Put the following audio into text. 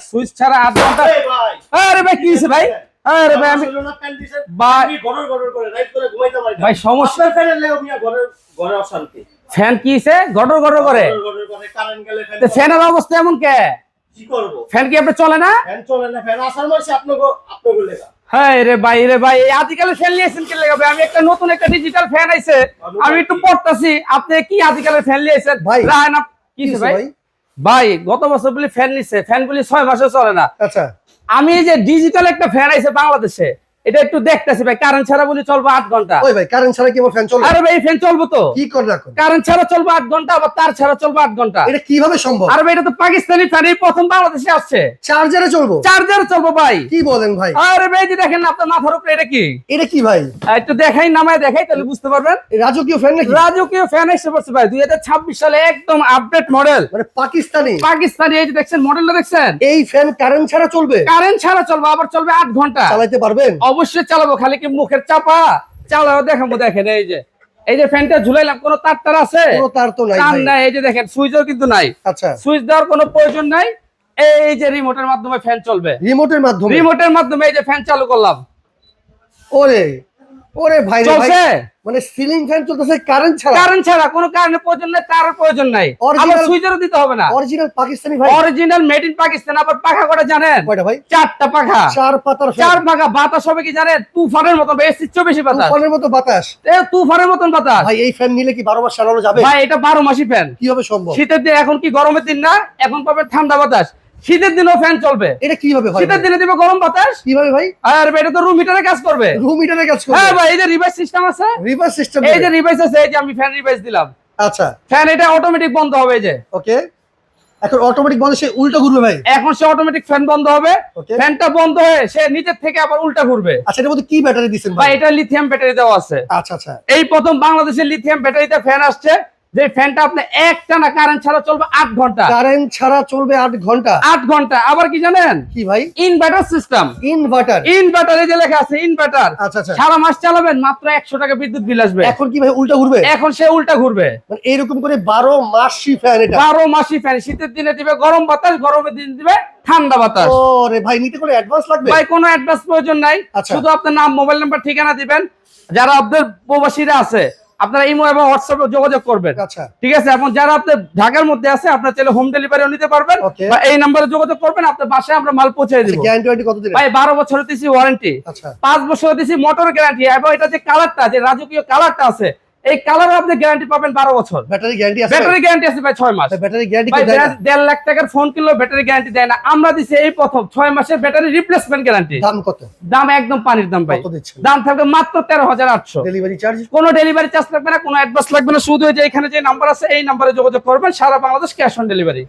Switch ছাড়া 8 ঘন্টা। আরে ভাই কি হইছে ভাই? আরে ভাই আমি ভাই সমস্যা ঘরে অশান্তি। ফ্যান কি হইছে? গড়র গড়র করে। কারেন্ট গেলে তো ফ্যানের অবস্থা এমন কে? কি করব? ফ্যান কি আপনি চলে না? ফ্যান চলে না, ফ্যান আসার মাসে আপনাকে লেখা। হ্যাঁ রে ভাই এই আদিকালের ফ্যান নিয়েছেন কি লাগাবে? আমি একটা নতুন একটা ডিজিটাল ফ্যান আইছে, আমি একটু পড়তাছি। আপনি কি আদিকালের ফ্যান নিয়েছেন ভাই? রায়না কি ভাই? ভাই গত বছর বলি ফ্যান নিছে, ফ্যানগুলি 6 মাসও চলে না। আচ্ছা, আমি এই যে ডিজিটাল একটা ফ্যান আইছে বাংলাদেশে, এটা একটু দেখতেছি ভাই। কারেন্ট ছাড়া বলি চলবে 8 ঘন্টা। ওই ভাই কারেন্ট ছাড়া কি আমার ফ্যান চলে? আরে ভাই ফ্যান চলবে তো। কি করে রাখুন? কারেন্ট ছাড়া চলবে 8 ঘন্টা, আবার তার ছাড়া চলবে 8 ঘন্টা। এটা কিভাবে সম্ভব? আরে ভাই এটা তো পাকিস্তানি ফ্যান, এই প্রথম বাংলাদেশে আসছে। চার্জারে চলবো? চার্জারে চলবে ভাই। কি বলেন ভাই? আরে ভাই যে দেখেন না আপনার মাথার উপরে, এটা কি? এটা কি ভাই? একটু দেখাই, নামায় দেখাই, তাহলে বুঝতে পারবেন। রাজকীয় ফ্যান নাকি? রাজকীয় ফ্যান এসে পড়ছে ভাই 2026 সালে, একদম আপডেট মডেল। মানে পাকিস্তানি? পাকিস্তানি। এই যে দেখছেন মডেলটা দেখছেন? এই ফ্যান কারেন্ট ছাড়া চলবে? কারেন্ট ছাড়া চলবে, আবার চলবে 8 ঘন্টা। চালাতে পারবেন? অবশ্যই চালাবো, খালি কি মুখের চাপা চালাও দেখাবো। দেখেন এই যে ফ্যানটা ঝুলাইলাম, কোনো তার আছে? কোনো তার তো নাই তার ভাই। নাই। এই যে দেখেন সুইচও কিন্তু নাই। আচ্ছা, সুইচ দেওয়ার কোনো প্রয়োজন নাই। এই যে রিমোটের মাধ্যমে ফ্যান চলবে। রিমোটের মাধ্যমে? রিমোটের মাধ্যমে এই যে ফ্যান চালু করলাম। ওরে ওরে ভাই রে ভাই, চলছে। মানে সিলিং ফ্যান চলতেছে কারেন্ট ছাড়া? কারেন্ট ছাড়া, কোনো কারেন্টের প্রয়োজন নাই, তারের প্রয়োজন নাই, আবার সুইচেরও দিতে হবে না। অরিজিনাল পাকিস্তানি ভাই? Original made in Pakistan. আবার পাখা কটা জানেন? কয়টা ভাই? 4টা পাখা। 4 পাতার ফ্যান? 4 পাখা। বাতাস হবে কি জানেন? তুফানের মতো, এসির চেয়েও বেশি বাতাস। তুফানের মতো বাতাস? তুফানের মতন বাতাস ভাই এই ফ্যান নিলে কি 12 মাস চালানো যাবে? ভাই এটা 12 মাসি ফ্যান। কিভাবে সম্ভব? শীতের দিন, এখন কি গরমের দিন না, এখন পাবে ঠান্ডা বাতাস। শীতের দিনও ফ্যান চলবে। এটা কিভাবে ভাই? শীতের দিনে দিবে গরম বাতাস। কিভাবে ভাই? আর এটা তো রুম হিটারে কাজ করবে। রুম হিটারে কাজ করবে? হ্যাঁ ভাই, এই যে রিভাইস সিস্টেম আছে। Reverse system? এই যে রিভাইস আছে, এই যে আমি ফ্যান রিভাইস দিলাম। আচ্ছা, ফ্যান এটা অটোমেটিক বন্ধ হবে। এই যে ওকে, এখন অটোমেটিক বন্ধ, সে উল্টো ঘুরবে ভাই? এখন সে অটোমেটিক ফ্যান বন্ধ হবে। Okay. ফ্যানটা বন্ধ হয়ে সে নিচের থেকে আবার উল্টা ঘুরবে। আচ্ছা, এর মধ্যে কি ব্যাটারি দিবেন ভাই ভাই? এটা লিথিয়াম ব্যাটারি দেওয়া আছে। আচ্ছা আচ্ছা, এই প্রথম বাংলাদেশে লিথিয়াম ব্যাটারিতে ফ্যান আসছে, যে ফ্যানটা আপনি একটানা কারেন্ট ছাড়া চলবে 8 ঘন্টা। কারেন্ট ছাড়া চলবে 8 ঘন্টা? 8 ঘন্টা। আবার কি জানেন? কি ভাই? Inverter system. ইনভার্টার? ইনভার্টারে যে লেখা আছে ইনভার্টার। আচ্ছা আচ্ছা, সারা মাস চালাবেন, মাত্র 100 টাকা বিদ্যুৎ বিল আসবে। এখন কি ভাই উল্টা ঘুরবে? এখন সে উল্টা ঘুরবে। মানে এরকম করে 12 মাসই ফ্যান এটা? 12 মাসি ফ্যান। শীতের দিনে দিবে গরম বাতাস, গরমের দিনে দিবে ঠান্ডা বাতাস। ওরে ভাই, নিতে করে অ্যাডভান্স লাগবে? ভাই কোনো অ্যাডভান্স প্রয়োজন নাই। আচ্ছা। শুধু আপনার নাম, মোবাইল নাম্বার, ঠিকানা দিবেন। যারা আপনাদের প্রবাসীরা আছে, আপনারা ইমো এবং হোয়াটসঅ্যাপে যোগাযোগ করবেন। আচ্ছা, ঠিক আছে। এবং যারা আপনার ঢাকার মধ্যে আছে, আপনার চাইলে হোম ডেলিভারিও নিতে পারবেন। Okay. বা এই নম্বরে যোগাযোগ করবেন, আপনার বাসায় আমরা মাল পৌঁছে দিব। গ্যারান্টি কত দিন? ভাই 12 বছর দিছি ওয়ারেন্টি। আচ্ছা, 5 বছর দিছি মোটর গ্যারান্টি। এবং এটা যে কালারটা, যে রাজকীয় কালারটা আছে, এই কালারে আপনি গ্যারান্টি পাবেন 12 বছর। ব্যাটারি গ্যারান্টি আছে? ব্যাটারি গ্যারান্টি আছে ভাই 6 মাস। ব্যাটারি গ্যারান্টি ভাই কি দেয় না? 1.5 লাখ টাকার ফোন কিনলেও ব্যাটারি গ্যারান্টি দেয় না। আমরা দিছি এই প্রথম 6 মাসের ব্যাটারি রিপ্লেসমেন্ট গ্যারান্টি। দাম কত? দাম একদম পানির দাম ভাই। কত দিচ্ছেন? দাম থাকবে মাত্র 13,800। Delivery charge? কোনো ডেলিভারি চার্জ লাগবে না, কোনো অ্যাডভান্স লাগবে না। শুধু এই যে এখানে যে নাম্বার আছে, এই নাম্বারে যোগাযোগ করবেন। সারা বাংলাদেশ ক্যাশ অন ডেলিভারি।